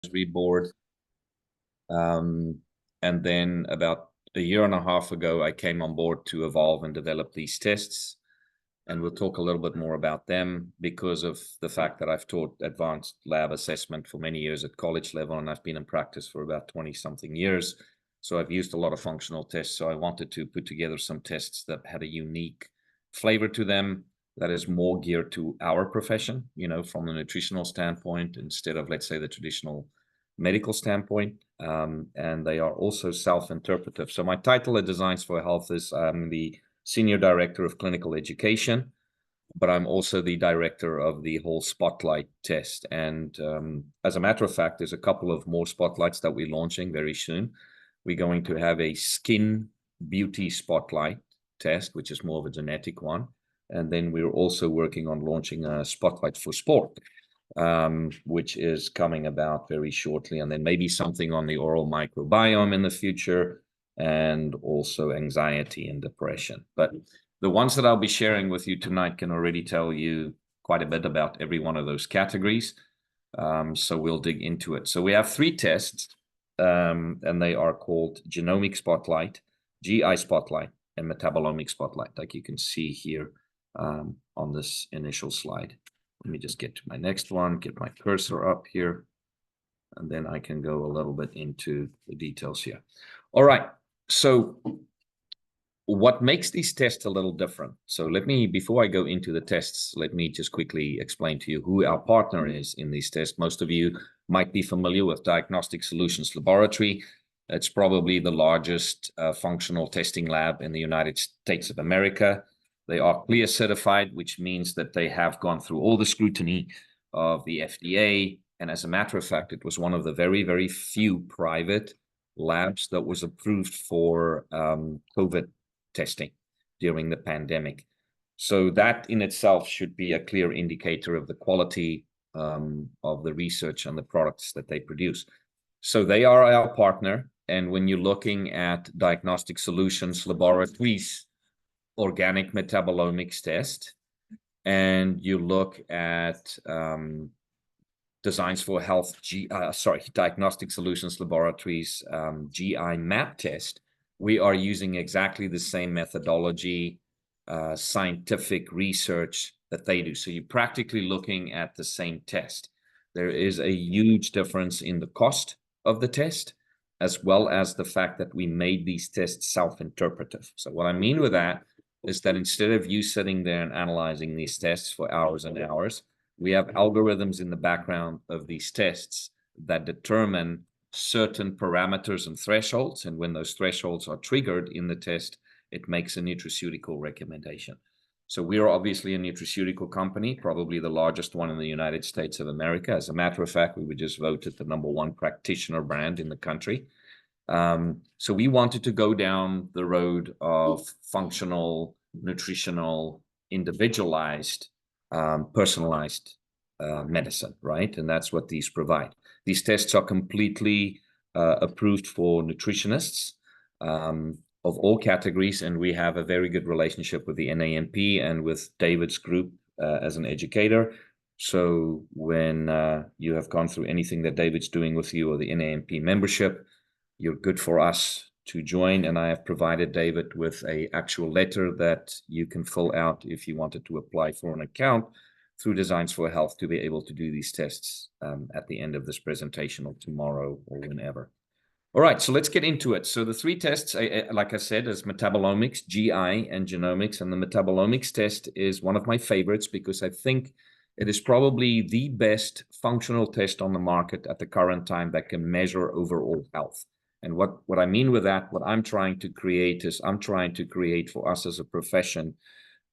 advisory board. And then about a year and a half ago, I came on board to evolve and develop these tests. And we'll talk a little bit more about them because of the fact that I've taught advanced lab assessment for many years at college level, and I've been in practice for about 20-something years. So I've used a lot of functional tests. So I wanted to put together some tests that had a unique flavor to them that is more geared to our profession, you know, from a nutritional standpoint, instead of, let's say, the traditional medical standpoint. And they are also self-interpretive. So my title at Designs for Health is I'm the Senior Director of Clinical Education, but I'm also the director of the whole Spotlight test. And as a matter of fact, there's a couple of more Spotlights that we're launching very soon. We're going to have a skin beauty Spotlight test, which is more of a genetic one. And then we're also working on launching a Spotlight for sport, which is coming about very shortly. And then maybe something on the oral microbiome in the future, and also anxiety and depression. But the ones that I'll be sharing with you tonight can already tell you quite a bit about every one of those categories. So we'll dig into it. So we have 3 tests, and they are called Genomic Spotlight, GI Spotlight, and Metabolomic Spotlight, like you can see here on this initial slide. Let me just get to my next one, get my cursor up here, and then I can go a little bit into the details here. All right. So what makes these tests a little different? So let me, before I go into the tests, let me just quickly explain to you who our partner is in these tests. Most of you might be familiar with Diagnostic Solutions Laboratory. It's probably the largest functional testing lab in the United States of America. They are CLIA certified, which means that they have gone through all the scrutiny of the FDA. And as a matter of fact, it was one of the very, very few private labs that was approved for COVID testing during the pandemic. So that in itself should be a clear indicator of the quality of the research and the products that they produce. So they are our partner. And when you're looking at Diagnostic Solutions Laboratories organic metabolomics test, and you look at Designs for Health, Diagnostic Solutions Laboratories GI map test, we are using exactly the same methodology, scientific research that they do. So you're practically looking at the same test. There is a huge difference in the cost of the test, as well as the fact that we made these tests self-interpretive. So what I mean with that is that instead of you sitting there and analyzing these tests for hours and hours, we have algorithms in the background of these tests that determine certain parameters and thresholds. And when those thresholds are triggered in the test, it makes a nutraceutical recommendation. So we are obviously a nutraceutical company, probably the largest one in the United States of America. As a matter of fact, we were just voted the #1 practitioner brand in the country. So we wanted to go down the road of functional, nutritional, individualized, personalized medicine, right? And that's what these provide. These tests are completely approved for nutritionists of all categories, and we have a very good relationship with the NAMP and with David's group as an educator. So when you have gone through anything that David's doing with you or the NAMP membership, you're good for us to join. And I have provided David with an actual letter that you can fill out if you wanted to apply for an account through Designs for Health to be able to do these tests at the end of this presentation or tomorrow or whenever. All right, so let's get into it. So the 3 tests, like I said, is metabolomics, GI, and genomics. And the metabolomics test is one of my favorites because I think it is probably the best functional test on the market at the current time that can measure overall health. And what I mean with that, what I'm trying to create is I'm trying to create for us as a profession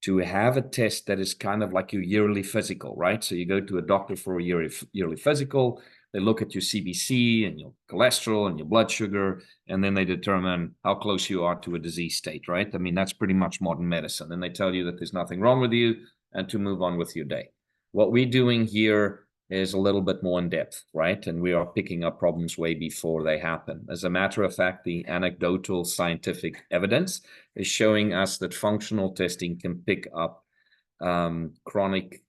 to have a test that is kind of like your yearly physical, right? So you go to a doctor for a yearly physical, they look at your CBC and your cholesterol and your blood sugar, and then they determine how close you are to a disease state, right? I mean, that's pretty much modern medicine. And they tell you that there's nothing wrong with you and to move on with your day. What we're doing here is a little bit more in depth, right? And we are picking up problems way before they happen. As a matter of fact, the anecdotal scientific evidence is showing us that functional testing can pick up chronic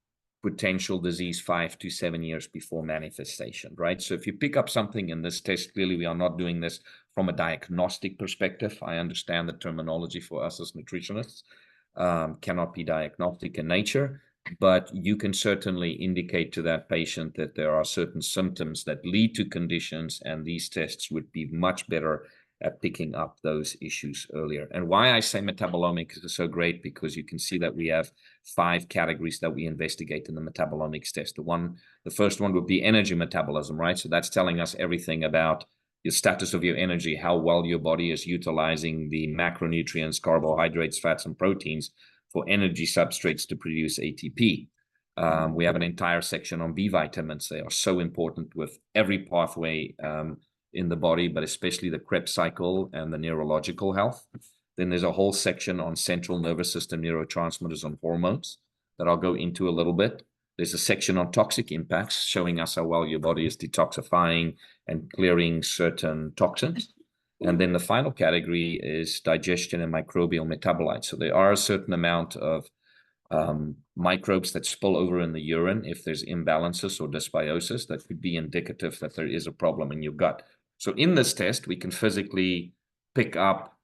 potential disease 5 to 7 years before manifestation, right? So if you pick up something in this test, clearly we are not doing this from a diagnostic perspective. I understand the terminology for us as nutritionists cannot be diagnostic in nature, but you can certainly indicate to that patient that there are certain symptoms that lead to conditions, and these tests would be much better at picking up those issues earlier. And why I say metabolomics is so great, because you can see that we have 5 categories that we investigate in the metabolomics test. The first one would be energy metabolism, right? So that's telling us everything about the status of your energy, how well your body is utilizing the macronutrients, carbohydrates, fats, and proteins for energy substrates to produce ATP. We have an entire section on B vitamins. They are so important with every pathway in the body, but especially the Krebs cycle and the neurological health. Then there's a whole section on central nervous system neurotransmitters and hormones that I'll go into a little bit. There's a section on toxic impacts, showing us how well your body is detoxifying and clearing certain toxins. And then the final category is digestion and microbial metabolites. So there are a certain amount of microbes that spill over in the urine if there's imbalances or dysbiosis that could be indicative that there is a problem in your gut. So in this test, we can physically pick up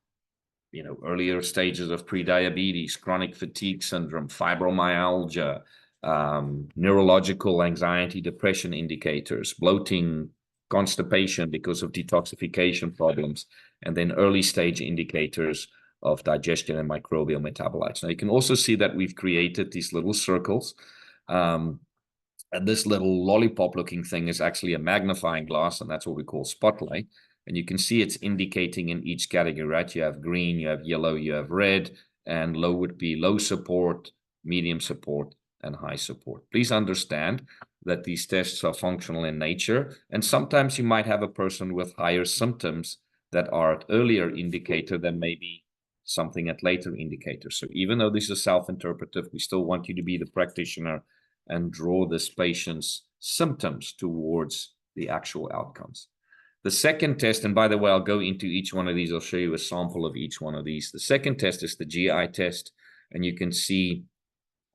earlier stages of prediabetes, chronic fatigue syndrome, fibromyalgia, neurological anxiety, depression indicators, bloating, constipation because of detoxification problems, and then early stage indicators of digestion and microbial metabolites. Now, you can also see that we've created these little circles. And this little lollipop looking thing is actually a magnifying glass, and that's what we call spotlight. And you can see it's indicating in each category, right? You have green, you have yellow, you have red, and low would be low support, medium support, and high support. Please understand that these tests are functional in nature, and sometimes you might have a person with higher symptoms that are at earlier indicator than maybe something at later indicator. So even though this is self-interpretive, we still want you to be the practitioner and draw this patient's symptoms towards the actual outcomes. The second test, and by the way, I'll go into each one of these. I'll show you a sample of each one of these. The second test is the GI test, and you can see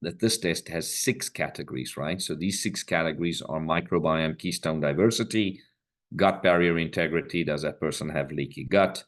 that this test has 6 categories, right? So these 6 categories are microbiome keystone diversity, gut barrier integrity, does that person have leaky gut,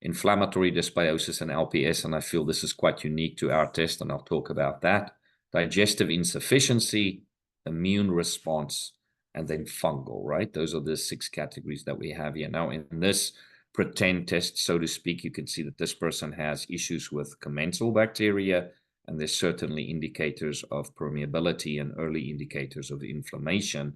inflammatory dysbiosis and LPS, and I feel this is quite unique to our test, and I'll talk about that, digestive insufficiency, immune response, and then fungal, right? Those are the 6 categories that we have here. Now, in this pretend test, so to speak, you can see that this person has issues with commensal bacteria, and there's certainly indicators of permeability and early indicators of inflammation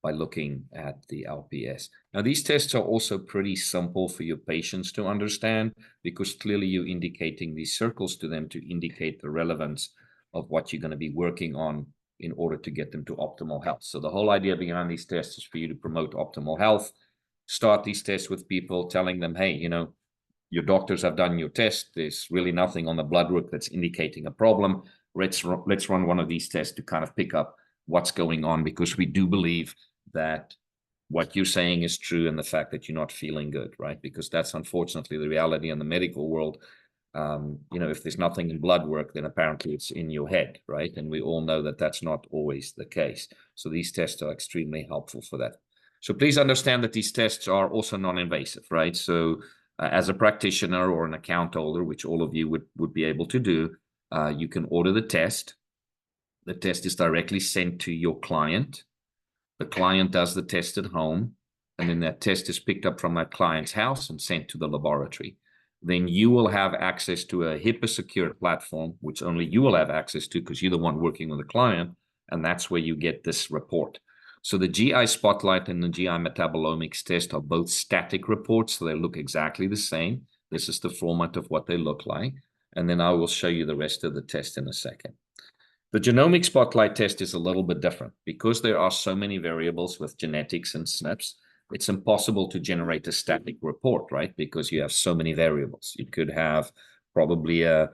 by looking at the LPS. Now, these tests are also pretty simple for your patients to understand, because clearly you're indicating these circles to them to indicate the relevance of what you're going to be working on in order to get them to optimal health. So the whole idea behind these tests is for you to promote optimal health. Start these tests with people, telling them, hey, your doctors have done your test. There's really nothing on the blood work that's indicating a problem. Let's run one of these tests to kind of pick up what's going on, because we do believe that what you're saying is true, and the fact that you're not feeling good, right? Because that's unfortunately the reality in the medical world. If there's nothing in blood work, then apparently it's in your head, right? And we all know that that's not always the case. So these tests are extremely helpful for that. So please understand that these tests are also non-invasive, right? So as a practitioner or an account holder, which all of you would be able to do, you can order the test. The test is directly sent to your client. The client does the test at home, and then that test is picked up from that client's house and sent to the laboratory. Then you will have access to a HIPAA-secure platform, which only you will have access to because you're the one working with the client, and that's where you get this report. So the GI Spotlight and the GI Metabolomics test are both static reports, so they look exactly the same. This is the format of what they look like, and then I will show you the rest of the test in a second. The genomic spotlight test is a little bit different because there are so many variables with genetics and SNPs. It's impossible to generate a static report, right? Because you have so many variables. You could have probably a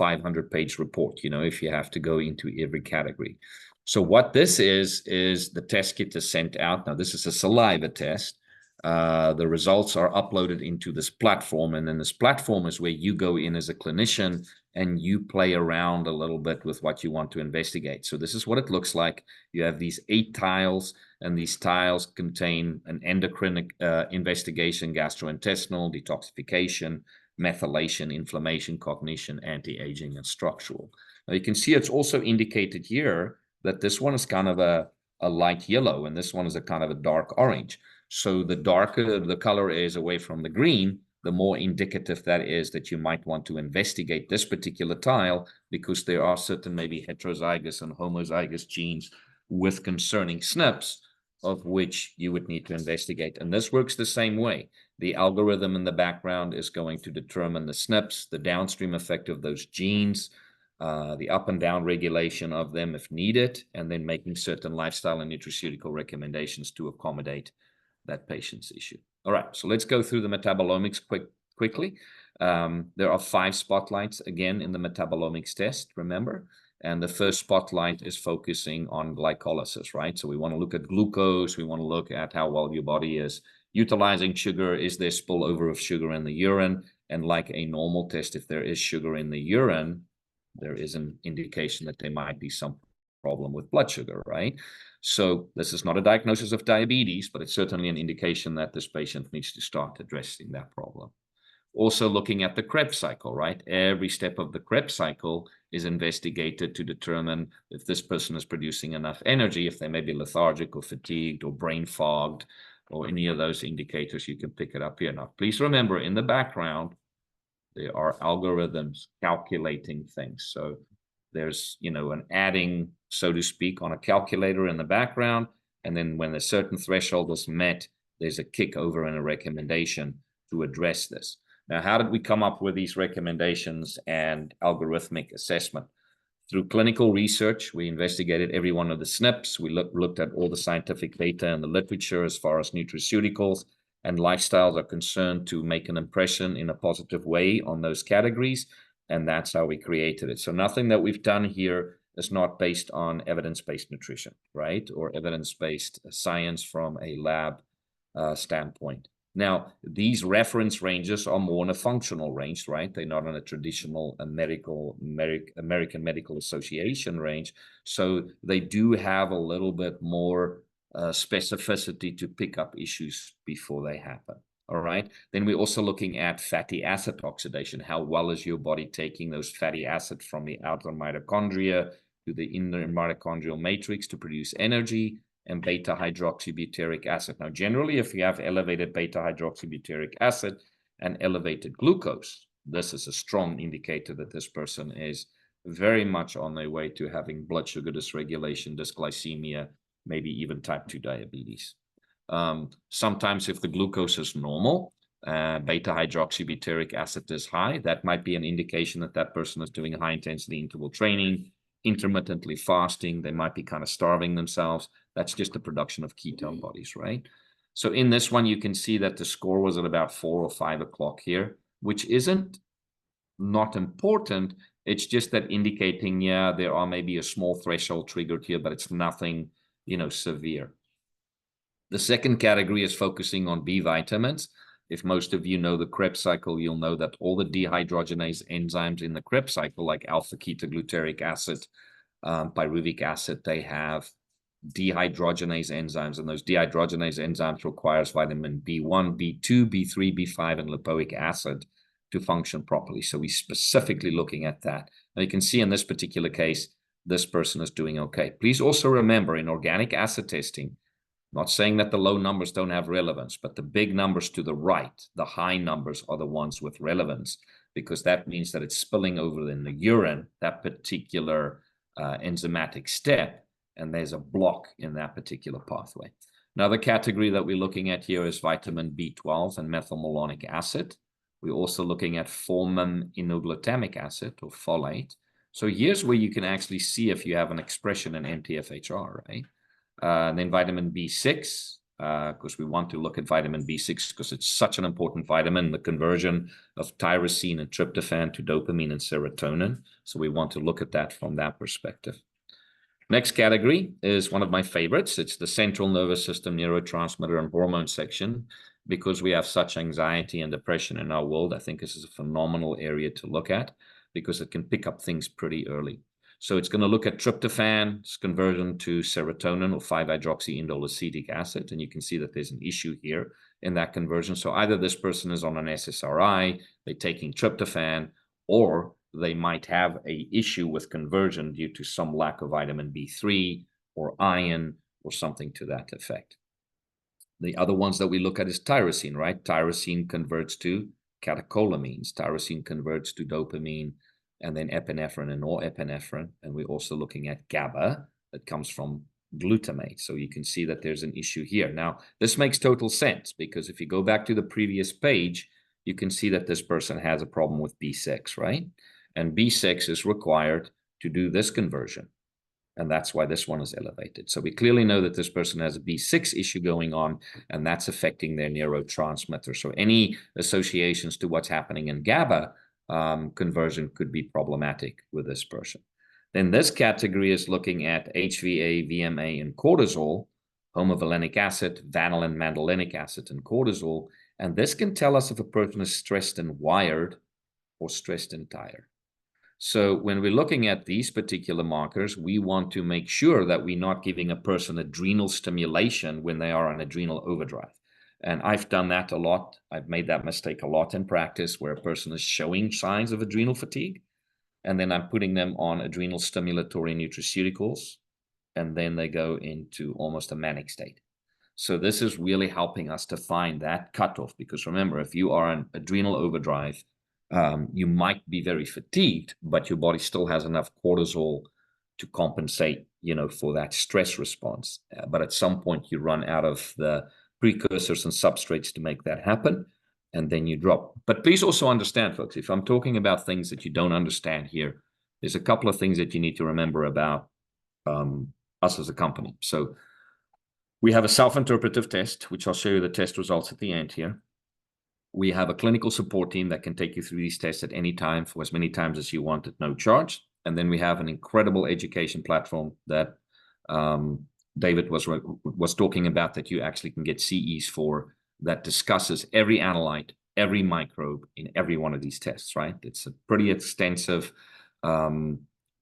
500-page report, if you have to go into every category. So what this is the test kit is sent out. Now, this is a saliva test. The results are uploaded into this platform, and then this platform is where you go in as a clinician and you play around a little bit with what you want to investigate. So this is what it looks like. You have these 8 tiles, and these tiles contain an endocrine investigation, gastrointestinal, detoxification, methylation, inflammation, cognition, anti-aging, and structural. Now you can see it's also indicated here that this one is kind of a light yellow, and this one is a kind of a dark orange. So the darker the color is away from the green, the more indicative that is that you might want to investigate this particular tile, because there are certain maybe heterozygous and homozygous genes with concerning SNPs of which you would need to investigate. And this works the same way. The algorithm in the background is going to determine the SNPs, the downstream effect of those genes, the up and down regulation of them if needed, and then making certain lifestyle and nutraceutical recommendations to accommodate that patient's issue. All right, so let's go through the metabolomics quickly. There are 5 spotlights again in the metabolomics test, remember? And the first spotlight is focusing on glycolysis, right? So we want to look at glucose. We want to look at how well your body is utilizing sugar. Is there spillover of sugar in the urine? And like a normal test, if there is sugar in the urine, there is an indication that there might be some problem with blood sugar, right? So this is not a diagnosis of diabetes, but it's certainly an indication that this patient needs to start addressing that problem. Also looking at the Krebs cycle, right? Every step of the Krebs cycle is investigated to determine if this person is producing enough energy, if they may be lethargic or fatigued or brain fogged, or any of those indicators. You can pick it up here. Now, please remember, in the background, there are algorithms calculating things. So there's, an adding, so to speak, on a calculator in the background. And then when a certain threshold is met, there's a kick over and a recommendation to address this. Now, how did we come up with these recommendations and algorithmic assessment? Through clinical research, we investigated every one of the SNPs. We looked at all the scientific data and the literature as far as nutraceuticals and lifestyles are concerned to make an impression in a positive way on those categories. And that's how we created it. So nothing that we've done here is not based on evidence-based nutrition, right? Or evidence-based science from a lab standpoint. Now, these reference ranges are more in a functional range, right? They're not in a traditional American Medical Association range. So they do have a little bit more specificity to pick up issues before they happen. All right. Then we're also looking at fatty acid oxidation. How well is your body taking those fatty acids from the outer mitochondria to the inner mitochondrial matrix to produce energy? And beta hydroxybutyric acid. Now, generally, if you have elevated beta hydroxybutyric acid and elevated glucose, this is a strong indicator that this person is very much on their way to having blood sugar dysregulation, dysglycemia, maybe even type 2 diabetes. Sometimes if the glucose is normal, beta hydroxybutyric acid is high, that might be an indication that that person is doing high intensity interval training, intermittently fasting. They might be kind of starving themselves. That's just the production of ketone bodies, right? So in this one, you can see that the score was at about 4 or 5 o'clock here, which isn't not important. It's just that indicating, yeah, there are maybe a small threshold triggered here, but it's nothing, severe. The second category is focusing on B vitamins. If most of you know the Krebs cycle, you'll know that all the dehydrogenase enzymes in the Krebs cycle, like alpha-ketogluteric acid, pyruvic acid, they have dehydrogenase enzymes, and those dehydrogenase enzymes requires vitamin B1, B2, B3, B5, and lipoic acid to function properly. So we're specifically looking at that. Now you can see in this particular case, this person is doing okay. Please also remember, in organic acid testing, not saying that the low numbers don't have relevance, but the big numbers to the right, the high numbers, are the ones with relevance, because that means that it's spilling over in the urine, that particular enzymatic step, and there's a block in that particular pathway. Another category that we're looking at here is vitamin B12 and methylmalonic acid. We're also looking at formiminoglycemic acid, or folate. So here's where you can actually see if you have an expression in MTFHR, right? And then vitamin B6, because we want to look at vitamin B6 because it's such an important vitamin, the conversion of tyrosine and tryptophan to dopamine and serotonin. So we want to look at that from that perspective. Next category is one of my favorites. It's the central nervous system, neurotransmitter, and hormone section. Because we have such anxiety and depression in our world, I think this is a phenomenal area to look at because it can pick up things pretty early. So it's going to look at tryptophan's conversion to serotonin or 5-hydroxyindole acid. And you can see that there's an issue here in that conversion. So either this person is on an SSRI, they're taking tryptophan, or they might have an issue with conversion due to some lack of vitamin B3 or iron or something to that effect. The other ones that we look at is tyrosine, right? Tyrosine converts to catecholamines. Tyrosine converts to dopamine and then epinephrine and norepinephrine. And we're also looking at GABA that comes from glutamate. So you can see that there's an issue here. Now, this makes total sense because if you go back to the previous page, you can see that this person has a problem with B6, right? And B6 is required to do this conversion. And that's why this one is elevated. So we clearly know that this person has a B6 issue going on, and that's affecting their neurotransmitter. So any associations to what's happening in GABA conversion could be problematic with this person. Then this category is looking at HVA, VMA, and cortisol, homovalenic acid, vanillin, mandolinic acid, and cortisol. And this can tell us if a person is stressed and wired or stressed and tired. So when we're looking at these particular markers, we want to make sure that we're not giving a person adrenal stimulation when they are on adrenal overdrive. And I've done that a lot. I've made that mistake a lot in practice where a person is showing signs of adrenal fatigue, and then I'm putting them on adrenal stimulatory nutraceuticals, and then they go into almost a manic state. So this is really helping us to find that cutoff, because remember, if you are on adrenal overdrive, you might be very fatigued, but your body still has enough cortisol to compensate, for that stress response. But at some point, you run out of the precursors and substrates to make that happen, and then you drop. But please also understand, folks, if I'm talking about things that you don't understand here, there's a couple of things that you need to remember about us as a company. So we have a self-interpretive test, which I'll show you the test results at the end here. We have a clinical support team that can take you through these tests at any time for as many times as you want at no charge. And then we have an incredible education platform that David was talking about that you actually can get CEs for, that discusses every analyte, every microbe in every one of these tests, right? It's a pretty extensive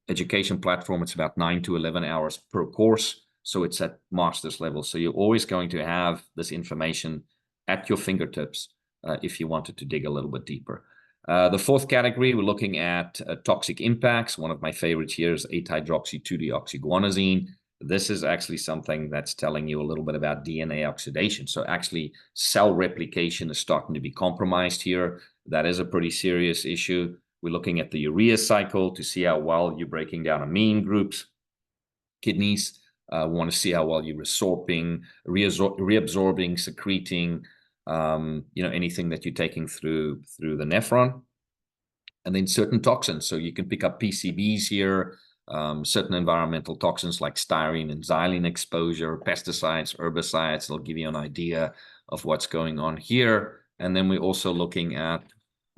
education platform. It's about 9 to 11 hours per course. So it's at master's level. So you're always going to have this information at your fingertips if you wanted to dig a little bit deeper. The fourth category, we're looking at toxic impacts. One of my favorites here is 8-hydroxy-2-deoxyguanosine. This is actually something that's telling you a little bit about DNA oxidation. So actually cell replication is starting to be compromised here. That is a pretty serious issue. We're looking at the urea cycle to see how well you're breaking down amine groups. Kidneys, we want to see how well you're reabsorbing, secreting, anything that you're taking through the nephron. And then certain toxins. So you can pick up PCBs here, certain environmental toxins like styrene and xylene exposure, pesticides, herbicides. They'll give you an idea of what's going on here. And then we're also looking at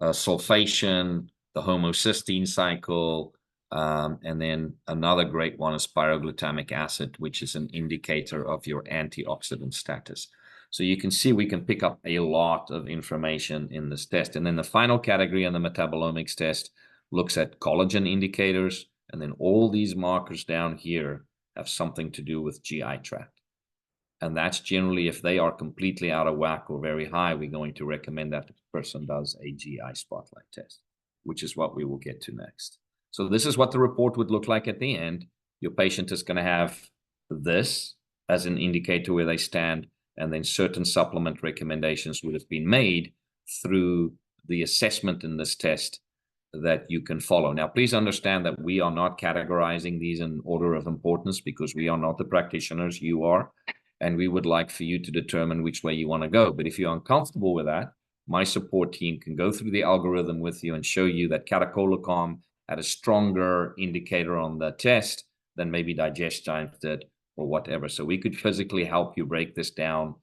sulfation, the homocysteine cycle, and then another great one is pyroglutamic acid, which is an indicator of your antioxidant status. So you can see we can pick up a lot of information in this test. And then the final category on the metabolomics test looks at collagen indicators. And then all these markers down here have something to do with GI tract. And that's generally, if they are completely out of whack or very high, we're going to recommend that the person does a GI spotlight test, which is what we will get to next. So this is what the report would look like at the end. Your patient is going to have this as an indicator where they stand, and then certain supplement recommendations would have been made through the assessment in this test that you can follow. Now, please understand that we are not categorizing these in order of importance because we are not the practitioners, you are, and we would like for you to determine which way you want to go. But if you're uncomfortable with that, my support team can go through the algorithm with you and show you that catecholacom had a stronger indicator on the test than maybe digestion did or whatever. So we could physically help you break this down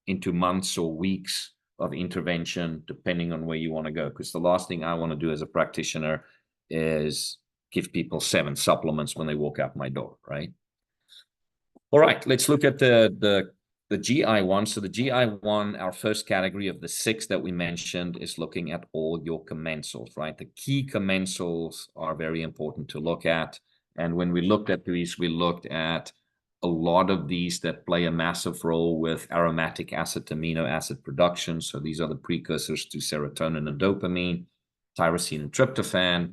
into months or weeks of intervention, depending on where you want to go. Because the last thing I want to do as a practitioner is give people 7 supplements when they walk out my door, right? All right, let's look at the GI one. So the GI one, our first category of the 6 that we mentioned, is looking at all your commensals, right? The key commensals are very important to look at. And when we looked at these, we looked at a lot of these that play a massive role with aromatic acid amino acid production. So these are the precursors to serotonin and dopamine, tyrosine and tryptophan,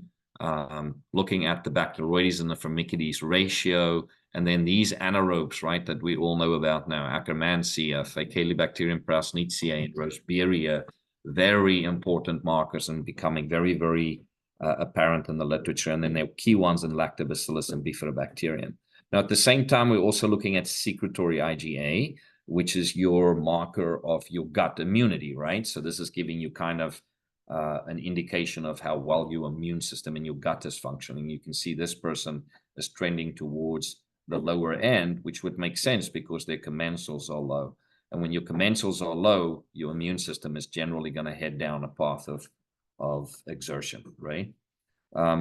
looking at the Bacteroides and the Firmicutes ratio, and then these anaerobes, right, that we all know about now, Akkermansia, Faecalibacterium prausnitzia, and Roseberia, very important markers and becoming very, very apparent in the literature. And then there are key ones in Lactobacillus and Bifidobacterium. Now, at the same time, we're also looking at secretory IgA, which is your marker of your gut immunity, right? So this is giving you kind of an indication of how well your immune system and your gut is functioning. You can see this person is trending towards the lower end, which would make sense because their commensals are low. And when your commensals are low, your immune system is generally going to head down a path of exertion, right?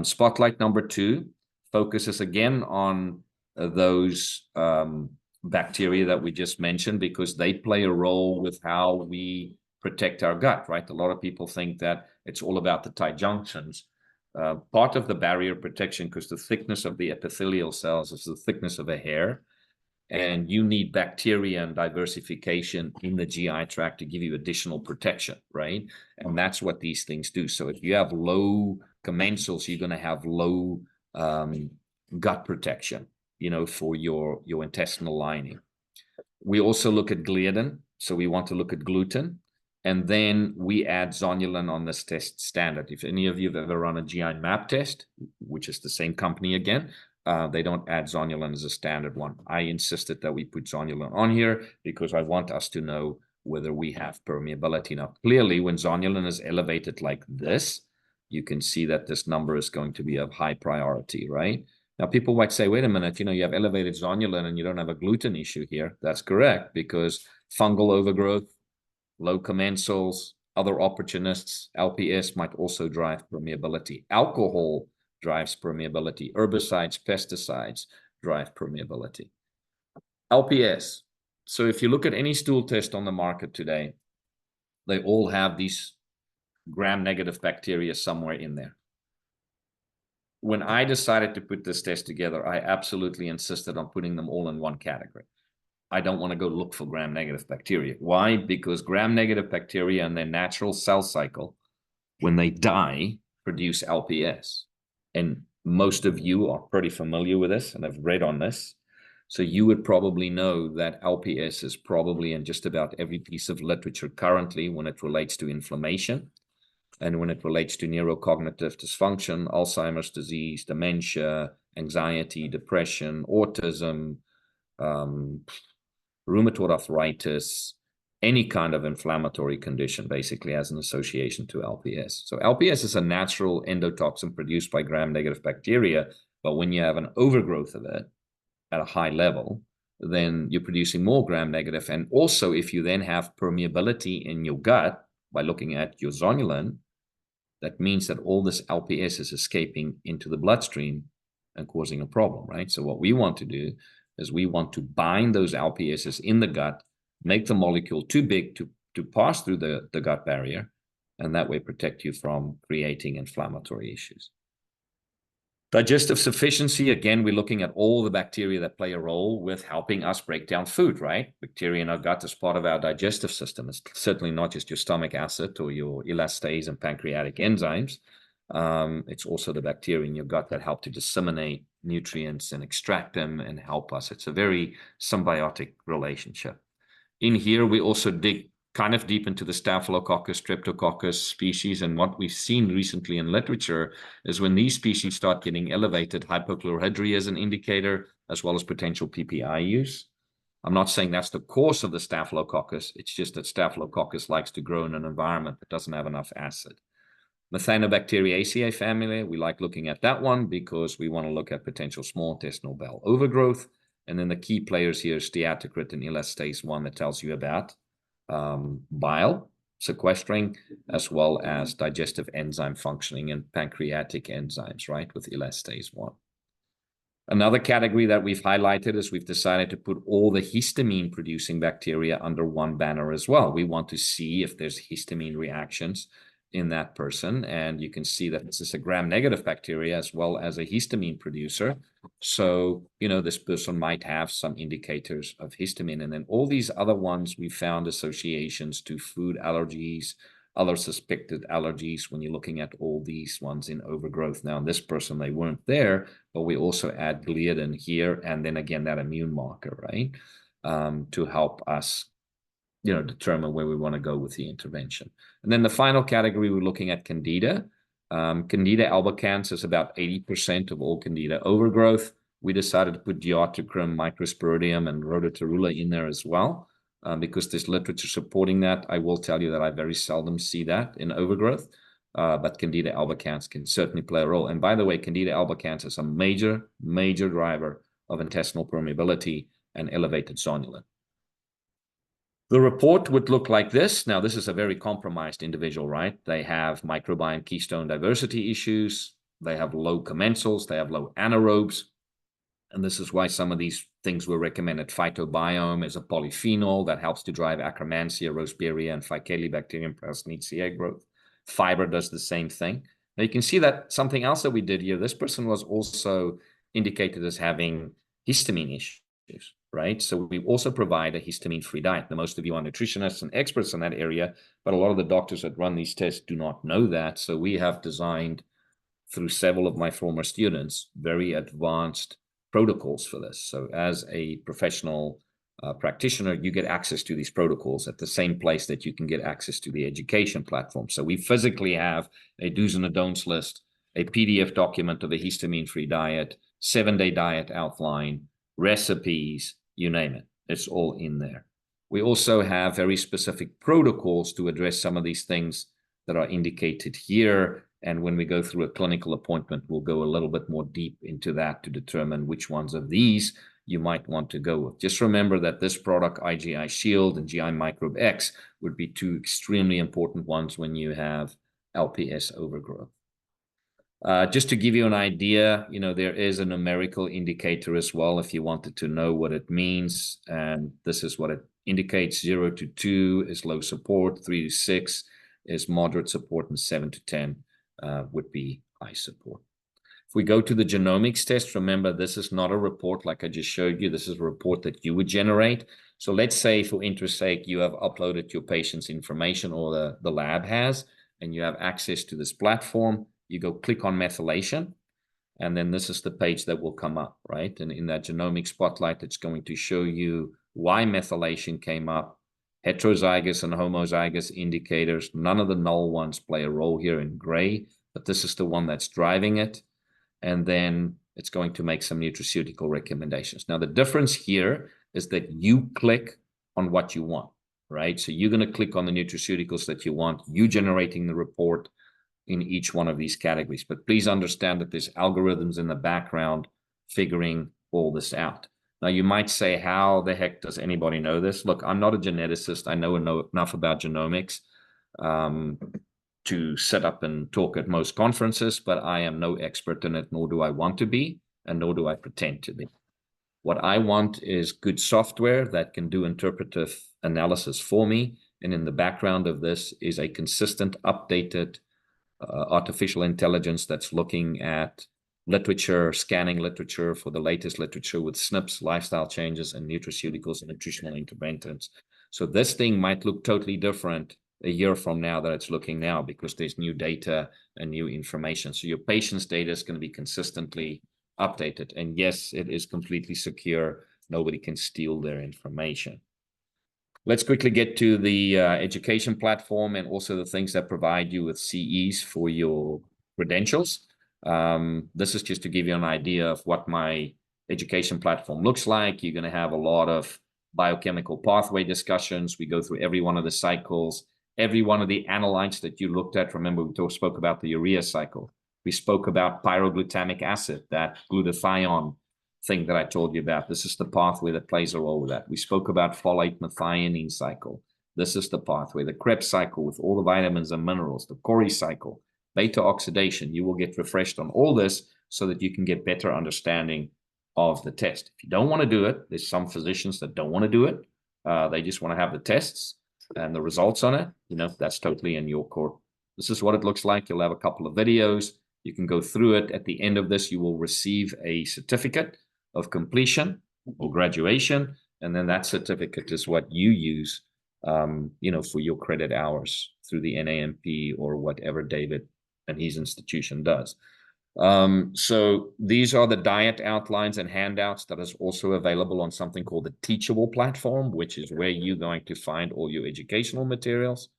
Spotlight number 2 focuses again on those bacteria that we just mentioned, because they play a role with how we protect our gut, right? A lot of people think that it's all about the tight junctions. Part of the barrier protection, because the thickness of the epithelial cells is the thickness of a hair, and you need bacteria and diversification in the GI tract to give you additional protection, right? And that's what these things do. So if you have low commensals, you're going to have low gut protection, for your intestinal lining. We also look at gliadin, so we want to look at gluten. And then we add zonulin on this test standard. If any of you have ever run a GI map test, which is the same company again, they don't add zonulin as a standard one. I insisted that we put zonulin on here because I want us to know whether we have permeability. Now, clearly, when zonulin is elevated like this, you can see that this number is going to be of high priority, right? Now, people might say, wait a minute, you have elevated zonulin and you don't have a gluten issue here. That's correct, because fungal overgrowth, low commensals, other opportunists, LPS might also drive permeability. Alcohol drives permeability. Herbicides, pesticides drive permeability. LPS. So if you look at any stool test on the market today, they all have these gram-negative bacteria somewhere in there. When I decided to put this test together, I absolutely insisted on putting them all in one category. I don't want to go look for gram-negative bacteria. Why? Because gram-negative bacteria in their natural cell cycle, when they die, produce LPS. And most of you are pretty familiar with this and have read on this. So you would probably know that LPS is probably in just about every piece of literature currently when it relates to inflammation and when it relates to neurocognitive dysfunction, Alzheimer's disease, dementia, anxiety, depression, autism, rheumatoid arthritis, any kind of inflammatory condition basically has an association to LPS. So LPS is a natural endotoxin produced by gram-negative bacteria, but when you have an overgrowth of it at a high level, then you're producing more gram-negative. And also, if you then have permeability in your gut by looking at your zonulin, that means that all this LPS is escaping into the bloodstream and causing a problem, right? So what we want to do is we want to bind those LPSs in the gut, make the molecule too big to pass through the gut barrier, and that way protect you from creating inflammatory issues. Digestive sufficiency, again, we're looking at all the bacteria that play a role with helping us break down food, right? Bacteria in our gut is part of our digestive system. It's certainly not just your stomach acid or your elastase and pancreatic enzymes. It's also the bacteria in your gut that help to disseminate nutrients and extract them and help us. It's a very symbiotic relationship. In here, we also dig kind of deep into the Staphylococcus, Streptococcus species. And what we've seen recently in literature is when these species start getting elevated, hypochlorhydria is an indicator, as well as potential PPI use. I'm not saying that's the cause of the Staphylococcus. It's just that Staphylococcus likes to grow in an environment that doesn't have enough acid. Methanobacteriaceae family, we like looking at that one because we want to look at potential small intestinal bowel overgrowth. And then the key players here is steatocrit and elastase 1 that tells you about bile. sequestering, as well as digestive enzyme functioning and pancreatic enzymes, right, with elastase 1. Another category that we've highlighted is we've decided to put all the histamine producing bacteria under one banner as well. We want to see if there's histamine reactions in that person. And you can see that this is a gram-negative bacteria as well as a histamine producer. So, this person might have some indicators of histamine. And then all these other ones, we found associations to food allergies, other suspected allergies when you're looking at all these ones in overgrowth. Now, in this person, they weren't there, but we also add gliadin here, and then again, that immune marker, right, to help us, determine where we want to go with the intervention. And then the final category, we're looking at Candida. Candida albicans is about 80% of all Candida overgrowth. We decided to put Geotricum, Microsporidium, and Rhodotorula in there as well, because there's literature supporting that. I will tell you that I very seldom see that in overgrowth, but Candida albicans can certainly play a role. And by the way, Candida albicans is a major, major driver of intestinal permeability and elevated zonulin. The report would look like this. Now, this is a very compromised individual, right? They have microbiome keystone diversity issues. They have low commensals. They have low anaerobes. And this is why some of these things were recommended. Phytobiome is a polyphenol that helps to drive Akkermansia, Roseberia, and Faecalibacterium parasitaceae growth. Fiber does the same thing. Now, you can see that something else that we did here, this person was also indicated as having histamine issues, right? So we also provide a histamine-free diet. Now, most of you are nutritionists and experts in that area, but a lot of the doctors that run these tests do not know that. So we have designed, through several of my former students, very advanced protocols for this. So as a professional practitioner, you get access to these protocols at the same place that you can get access to the education platform. So we physically have a do's and a don'ts list, a PDF document of a histamine-free diet, 7-day diet outline, recipes, you name it. It's all in there. We also have very specific protocols to address some of these things that are indicated here. And when we go through a clinical appointment, we'll go a little bit more deep into that to determine which ones of these you might want to go with. Just remember that this product, IGI Shield and GI Microbe X, would be two extremely important ones when you have LPS overgrowth. Just to give you an idea, there is a numerical indicator as well if you wanted to know what it means. And this is what it indicates. 0 to 2 is low support, 3 to 6 is moderate support, and 7 to 10 would be high support. If we go to the genomics test, remember, this is not a report like I just showed you. This is a report that you would generate. So let's say, for interest's sake, you have uploaded your patient's information, or the lab has, and you have access to this platform. You go click on methylation, and then this is the page that will come up, right? And in that genomic spotlight, it's going to show you why methylation came up, heterozygous and homozygous indicators. None of the null ones play a role here in gray, but this is the one that's driving it. And then it's going to make some nutraceutical recommendations. Now, the difference here is that you click on what you want, right? So you're going to click on the nutraceuticals that you want, you generating the report in each one of these categories. But please understand that there's algorithms in the background figuring all this out. Now, you might say, how the heck does anybody know this? Look, I'm not a geneticist. I know enough about genomics to sit up and talk at most conferences, but I am no expert in it, nor do I want to be, and nor do I pretend to be. What I want is good software that can do interpretive analysis for me. And in the background of this is a consistent, updated artificial intelligence that's looking at literature, scanning literature for the latest literature with SNPs, lifestyle changes, and nutraceuticals and nutritional interventions. So this thing might look totally different a year from now that it's looking now, because there's new data and new information. So your patient's data is going to be consistently updated. And yes, it is completely secure. Nobody can steal their information. Let's quickly get to the education platform and also the things that provide you with CEs for your credentials. This is just to give you an idea of what my education platform looks like. You're going to have a lot of biochemical pathway discussions. We go through every one of the cycles, every one of the analytes that you looked at. Remember, we spoke about the urea cycle. We spoke about pyroglutamic acid, that glutathione thing that I told you about. This is the pathway that plays a role with that. We spoke about folate methionine cycle. This is the pathway, the Krebs cycle with all the vitamins and minerals, the Coetzee cycle, beta oxidation. You will get refreshed on all this so that you can get better understanding of the test. If you don't want to do it, there's some physicians that don't want to do it. They just want to have the tests and the results on it. That's totally in your court. This is what it looks like. You'll have a couple of videos. You can go through it. At the end of this, you will receive a certificate of completion or graduation. And then that certificate is what you use, for your credit hours through the NAMP or whatever David and his institution does. So these are the diet outlines and handouts that is also available on something called the Teachable platform, which is where you're going to find all your educational materials.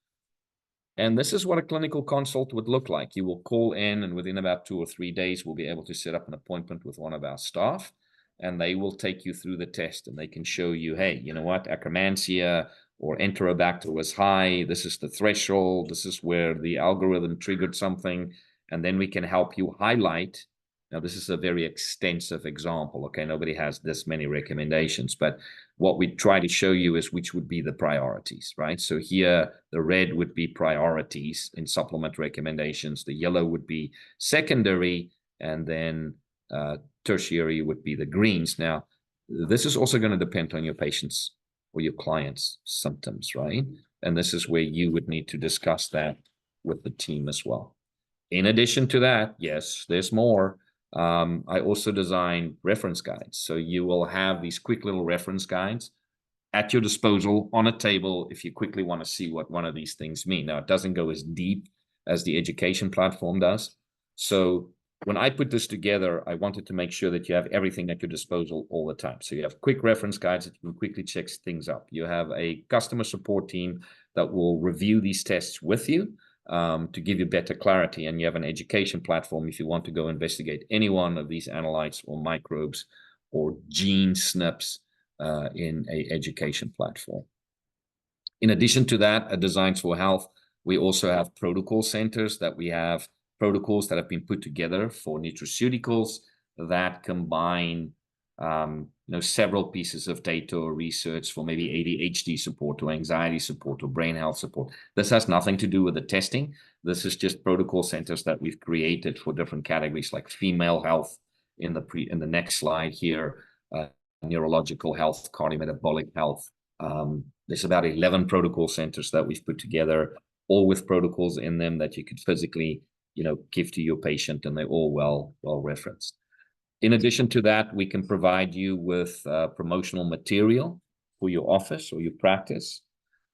And this is what a clinical consult would look like. You will call in, and within about 2 or 3 days, we'll be able to set up an appointment with one of our staff, and they will take you through the test, and they can show you, hey, you know what, Akkermansia or Enterobacter was high. This is the threshold. This is where the algorithm triggered something. And then we can help you highlight. Now, this is a very extensive example. Okay, nobody has this many recommendations, but what we try to show you is which would be the priorities, right? So here, the red would be priorities in supplement recommendations. The yellow would be secondary, and then tertiary would be the greens. Now, this is also going to depend on your patients or your clients' symptoms, right? And this is where you would need to discuss that with the team as well. In addition to that, yes, there's more. I also designed reference guides. So you will have these quick little reference guides at your disposal on a table if you quickly want to see what one of these things mean. Now, it doesn't go as deep as the education platform does. So when I put this together, I wanted to make sure that you have everything at your disposal all the time. So you have quick reference guides that you can quickly check things up. You have a customer support team that will review these tests with you to give you better clarity. And you have an education platform if you want to go investigate any one of these analytes or microbes or gene SNPs in an education platform. In addition to that, at Designs for Health, we also have protocol centers that we have protocols that have been put together for nutraceuticals that combine several pieces of data or research for maybe ADHD support or anxiety support or brain health support. This has nothing to do with the testing. This is just protocol centers that we've created for different categories like female health in the next slide here, neurological health, cardiometabolic health. There's about 11 protocol centers that we've put together, all with protocols in them that you could physically give to your patient, and they're all well referenced. In addition to that, we can provide you with promotional material for your office or your practice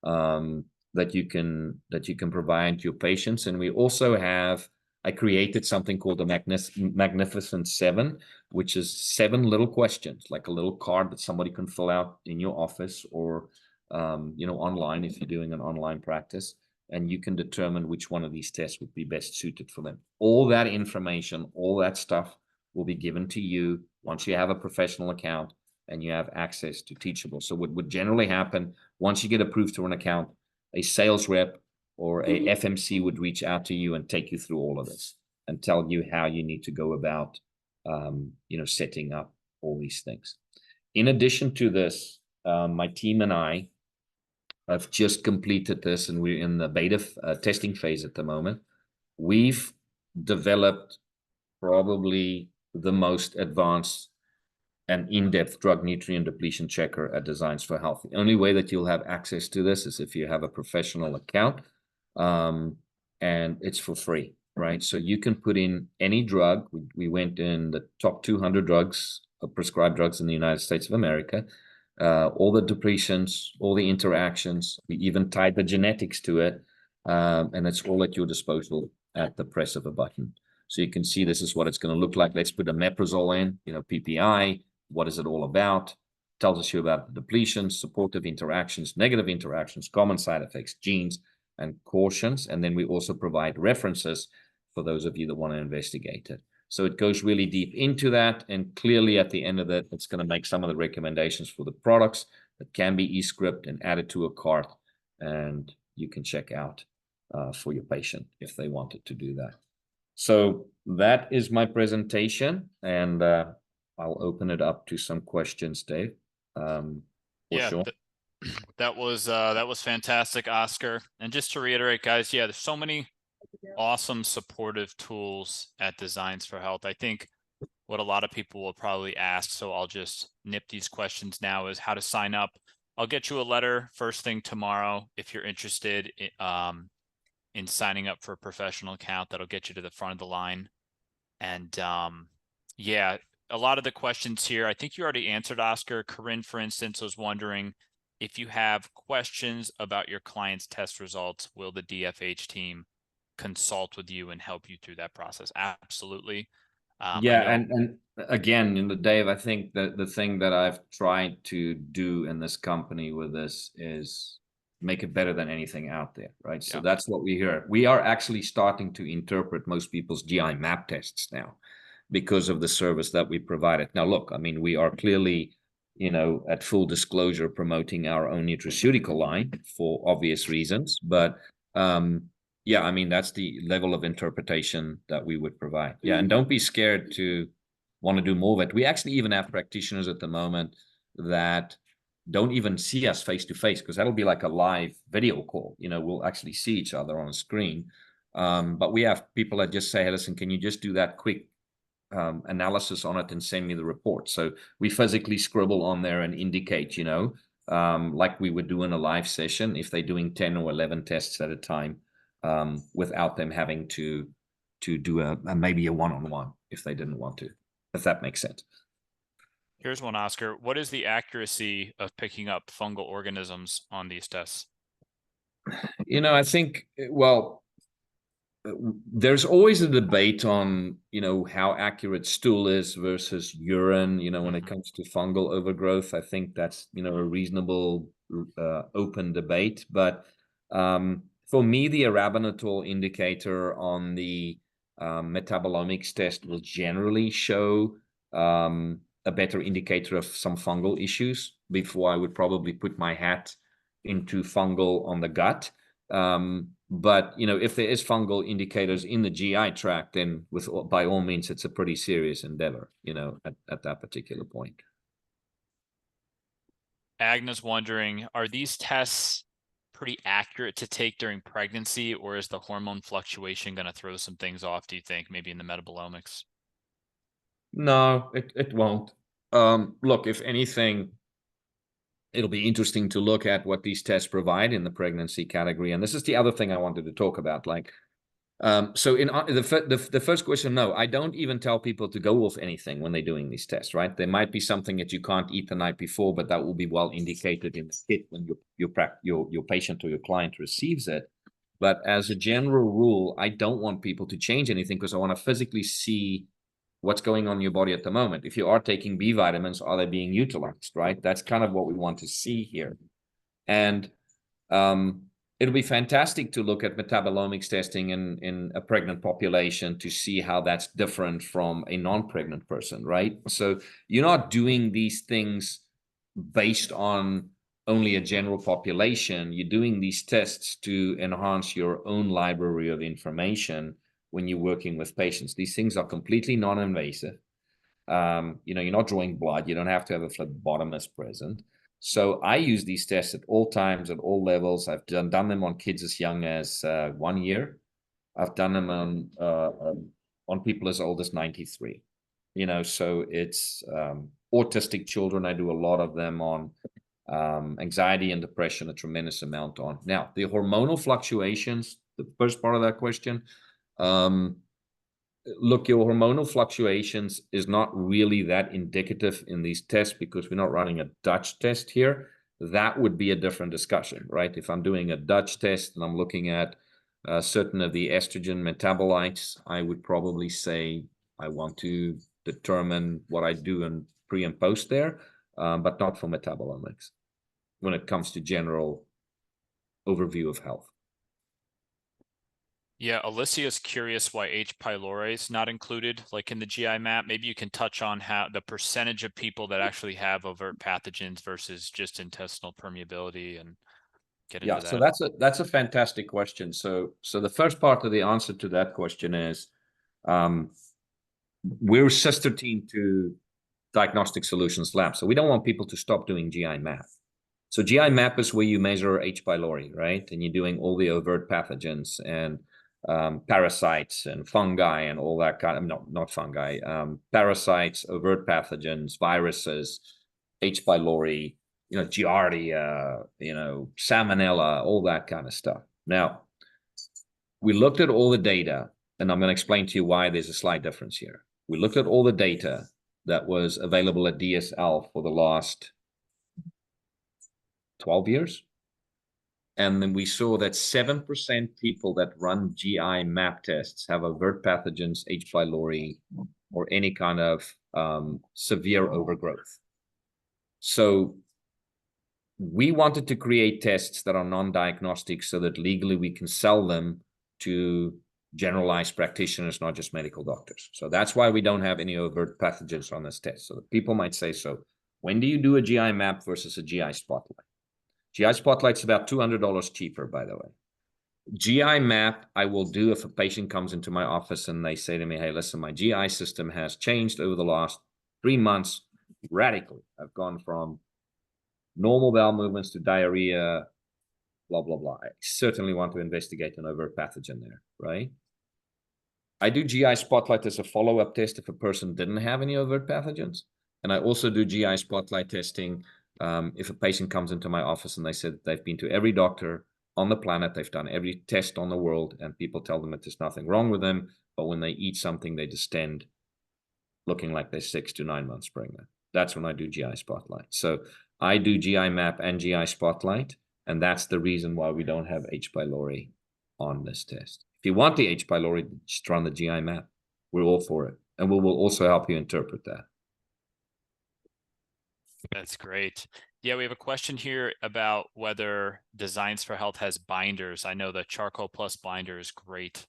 that you can provide to your patients. And we also have, I created something called the Magnificent 7, which is 7 little questions, like a little card that somebody can fill out in your office or online if you're doing an online practice. And you can determine which one of these tests would be best suited for them. All that information, all that stuff will be given to you once you have a professional account and you have access to Teachable. So what would generally happen, once you get approved to an account, a sales rep or a FMC would reach out to you and take you through all of this and tell you how you need to go about, setting up all these things. In addition to this, my team and I have just completed this, and we're in the beta testing phase at the moment. We've developed probably the most advanced and in-depth drug nutrient depletion checker at Designs for Health. The only way that you'll have access to this is if you have a professional account, and it's for free, right? So you can put in any drug. We went in the top 200 drugs, prescribed drugs in the United States of America, all the depletions, all the interactions. We even tied the genetics to it, and it's all at your disposal at the press of a button. So you can see this is what it's going to look like. Let's put a meprazole in, PPI. What is it all about? Tells us you about the depletions, supportive interactions, negative interactions, common side effects, genes, and cautions. And then we also provide references for those of you that want to investigate it. So it goes really deep into that. And clearly at the end of it, it's going to make some of the recommendations for the products that can be e-script and added to a cart. And you can check out for your patient if they wanted to do that. So that is my presentation, and I'll open it up to some questions, Dave. Yeah, sure. That was fantastic, Oscar. And just to reiterate, guys, yeah, there's so many awesome supportive tools at Designs for Health. I think what a lot of people will probably ask, so I'll just nip these questions now, is how to sign up. I'll get you a letter first thing tomorrow if you're interested in signing up for a professional account. That'll get you to the front of the line. And yeah, a lot of the questions here, I think you already answered, Oscar. Corinne, for instance, was wondering if you have questions about your client's test results, will the DFH team consult with you and help you through that process? Absolutely. I Yeah, know. and again, Dave, I think that the thing that I've tried to do in this company with this is make it better than anything out there, right? So Yeah. that's what we hear. We are actually starting to interpret most people's GI map tests now because of the service that we provided. Now, look, I mean, we are clearly, at full disclosure, promoting our own nutraceutical line for obvious reasons, but yeah, I mean, that's the level of interpretation that we would provide. Yeah, and don't be scared to want to do more of it. We actually even have practitioners at the moment that don't even see us face to face, because that'll be like a live video call. We'll actually see each other on a screen. But we have people that just say, hey, listen, can you just do that quick analysis on it and send me the report? So we physically scribble on there and indicate, like we would do in a live session if they're doing 10 or 11 tests at a time, without them having to do maybe a one-on-one if they didn't want to, if that makes sense. Here's one, Oscar. What is the accuracy of picking up fungal organisms on these tests? I think, well, there's always a debate on, how accurate stool is versus urine, when it comes to fungal overgrowth. I think that's, a reasonable, open debate. But for me, the arabinitol indicator on the metabolomics test will generally show a better indicator of some fungal issues before I would probably put my hat into fungal on the gut. But if there is fungal indicators in the GI tract, then by all means, it's a pretty serious endeavor, at that particular point. Agnes wondering, are these tests pretty accurate to take during pregnancy, or is the hormone fluctuation going to throw some things off, do you think, maybe in the metabolomics? No, it won't. Look, if anything, it'll be interesting to look at what these tests provide in the pregnancy category. And this is the other thing I wanted to talk about. So in the first question, no, I don't even tell people to go off anything when they're doing these tests, right? There might be something that you can't eat the night before, but that will be well indicated in the kit when your patient or your client receives it. But as a general rule, I don't want people to change anything, because I want to physically see what's going on in your body at the moment. If you are taking B vitamins, are they being utilized, right? That's kind of what we want to see here. And it'll be fantastic to look at metabolomics testing in a pregnant population to see how that's different from a non-pregnant person, right? So you're not doing these things based on only a general population. You're doing these tests to enhance your own library of information when you're working with patients. These things are completely non-invasive. You're not drawing blood. You don't have to have a phlebotomist present. So I use these tests at all times, at all levels. I've done them on kids as young as 1 year. I've done them on people as old as 93. So it's autistic children. I do a lot of them on, anxiety and depression, a tremendous amount on. Now, the hormonal fluctuations, the first part of that question, look, your hormonal fluctuations is not really that indicative in these tests, because we're not running a Dutch test here. That would be a different discussion, right? If I'm doing a Dutch test and I'm looking at certain of the estrogen metabolites, I would probably say I want to determine what I do in pre and post there, but not for metabolomics when it comes to general overview of health. Yeah, Alicia's curious why H. pylori is not included, like in the GI map. Maybe you can touch on how the percentage of people that actually have overt pathogens versus just intestinal permeability, and get into Yeah, so that. that's a fantastic question. So the first part of the answer to that question is, we're sister team to Diagnostic Solutions Lab, so we don't want people to stop doing GI math. So GI map is where you measure H. pylori, right? And you're doing all the overt pathogens and parasites and fungi and all that kind of, not fungi, parasites, overt pathogens, viruses, H. pylori, Giardia, Salmonella, all that kind of stuff. Now, we looked at all the data, and I'm going to explain to you why there's a slight difference here. We looked at all the data that was available at DSL for the last 12 years. And then we saw that 7% people that run GI map tests have overt pathogens, H. pylori, or any kind of severe overgrowth. So we wanted to create tests that are non-diagnostic so that legally we can sell them to generalized practitioners, not just medical doctors. So that's why we don't have any overt pathogens on this test. So people might say, so when do you do a GI map versus a GI spotlight? GI Spotlight's about $200 cheaper, by the way. GI map, I will do if a patient comes into my office and they say to me, hey, listen, my GI system has changed over the last 3 months radically. I've gone from normal bowel movements to diarrhea, blah, blah, blah. I certainly want to investigate an overt pathogen there, right? I do GI Spotlight as a follow-up test if a person didn't have any overt pathogens. And I also do GI Spotlight testing if a patient comes into my office and they said they've been to every doctor on the planet, they've done every test on the world, and people tell them that there's nothing wrong with them, but when they eat something, they distend looking like they're 6 to 9 months pregnant. That's when I do GI Spotlight. So I do GI Map and GI Spotlight, and that's the reason why we don't have H. pylori on this test. If you want the H. pylori, just run the GI Map. We're all for it, and we will also help you interpret that. That's great. Yeah, we have a question here about whether Designs for Health has binders. I know the Charcoal Plus binder is great.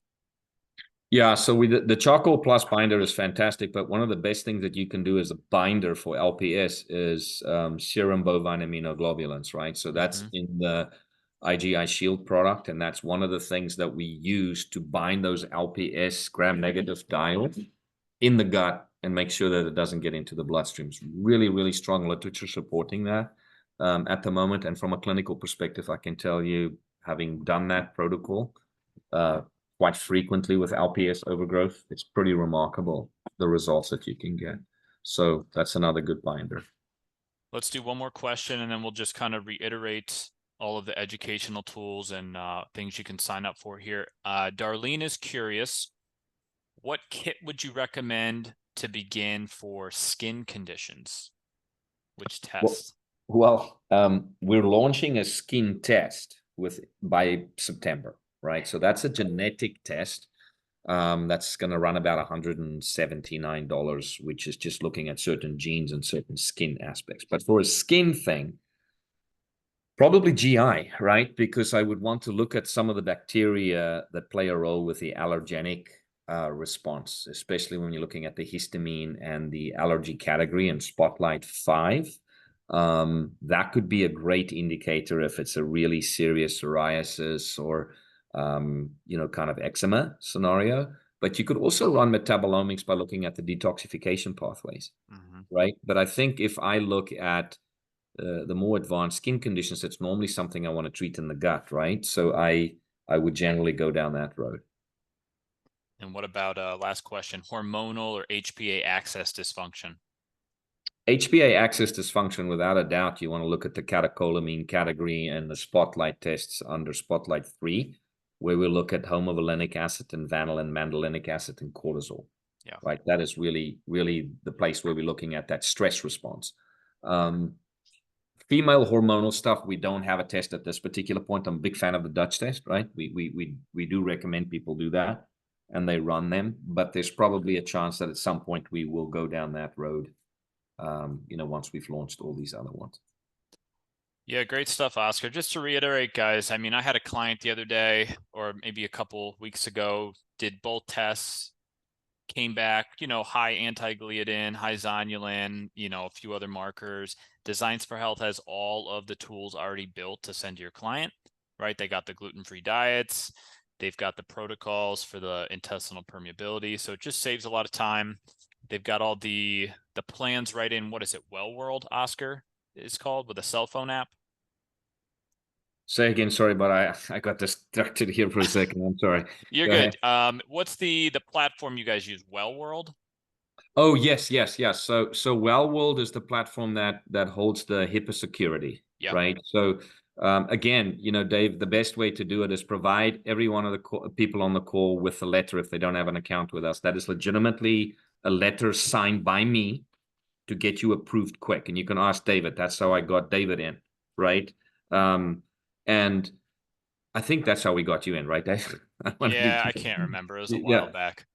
Yeah, so the Charcoal Plus binder is fantastic, but one of the best things that you can do as a binder for LPS is serum bovine immunoglobulins, right? So that's in the IGI Shield product, and that's one of the things that we use to bind those LPS gram-negative dials in the gut and make sure that it doesn't get into the bloodstreams. Really, really strong literature supporting that at the moment. And from a clinical perspective, I can tell you, having done that protocol quite frequently with LPS overgrowth, it's pretty remarkable the results that you can get. So that's another good binder. Let's do one more question, and then we'll just kind of reiterate all of the educational tools and things you can sign up for here. Darlene is curious, what kit would you recommend to begin for skin conditions? Which test? Well, we're launching a skin test by September, right? So that's a genetic test that's going to run about $179, which is just looking at certain genes and certain skin aspects. But for a skin thing, probably GI, right? Because I would want to look at some of the bacteria that play a role with the allergenic response, especially when you're looking at the histamine and the allergy category in Spotlight 5. That could be a great indicator if it's a really serious psoriasis or, kind of eczema scenario. But you could also run metabolomics by looking at the detoxification pathways, right? But I think if I look at the more advanced skin conditions, it's normally something I want to treat in the gut, right? So I would generally go down that road. And what about last question, hormonal or HPA axis dysfunction? HPA axis dysfunction, without a doubt, you want to look at the catecholamine category and the Spotlight tests under Spotlight 3, where we look at homovalenic acid and vanillin, mandolinic acid, and cortisol. Yeah. Right. That is really, really the place where we're looking at that stress response. Female hormonal stuff, we don't have a test at this particular point. I'm a big fan of the Dutch test, right? We do recommend people do that, and they run them. But there's probably a chance that at some point we will go down that road, once we've launched all these other ones. Yeah, great stuff, Oscar. Just to reiterate, guys, I mean, I had a client the other day, or maybe a couple weeks ago, did both tests, came back, high anti-gliadin, high zonulin, a few other markers. Designs for Health has all of the tools already built to send to your client, right? They got the gluten-free diets. They've got the protocols for the intestinal permeability. So it just saves a lot of time. They've got all the plans right in, what is it, Well World, Oscar, is called, with a cell phone app? Say again, sorry, but I got distracted here for a second. I'm sorry. You're Go ahead. good. What's the platform you guys use? Well World? Oh, yes, yes, yes. So Wellworld is the platform that holds the HIPAA security, Yep. right? So again, you know, Dave, the best way to do it is provide every one of the people on the call with a letter if they don't have an account with us. That is legitimately a letter signed by me to get you approved quick. And you can ask David. That's how I got David in, right? And I think that's how we got you in, right, Dave? I want to be Yeah, I clear. can't remember. It was a while Yeah. back.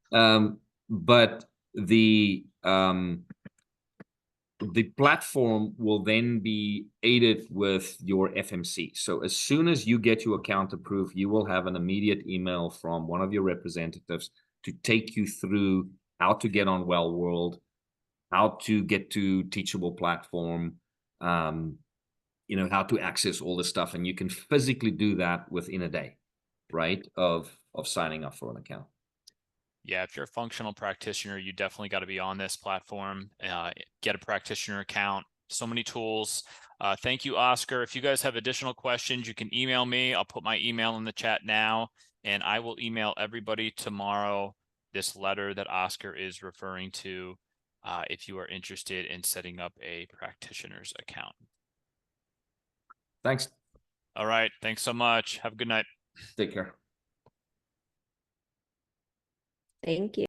But the platform will then be aided with your FMC. So as soon as you get your account approved, you will have an immediate email from one of your representatives to take you through how to get on Well World, how to get to Teachable Platform, you know, how to access all this stuff. And you can physically do that within a day, right, of signing up for an account. Yeah, if you're a functional practitioner, you definitely got to be on this platform. Get a practitioner account. So many tools. Thank you, Oscar. If you guys have additional questions, you can email me. I'll put my email in the chat now, and I will email everybody tomorrow this letter that Oscar is referring to if you are interested in setting up a practitioner's account. Thanks. All right. Thanks so much. Have a good night. Take care. Thank you.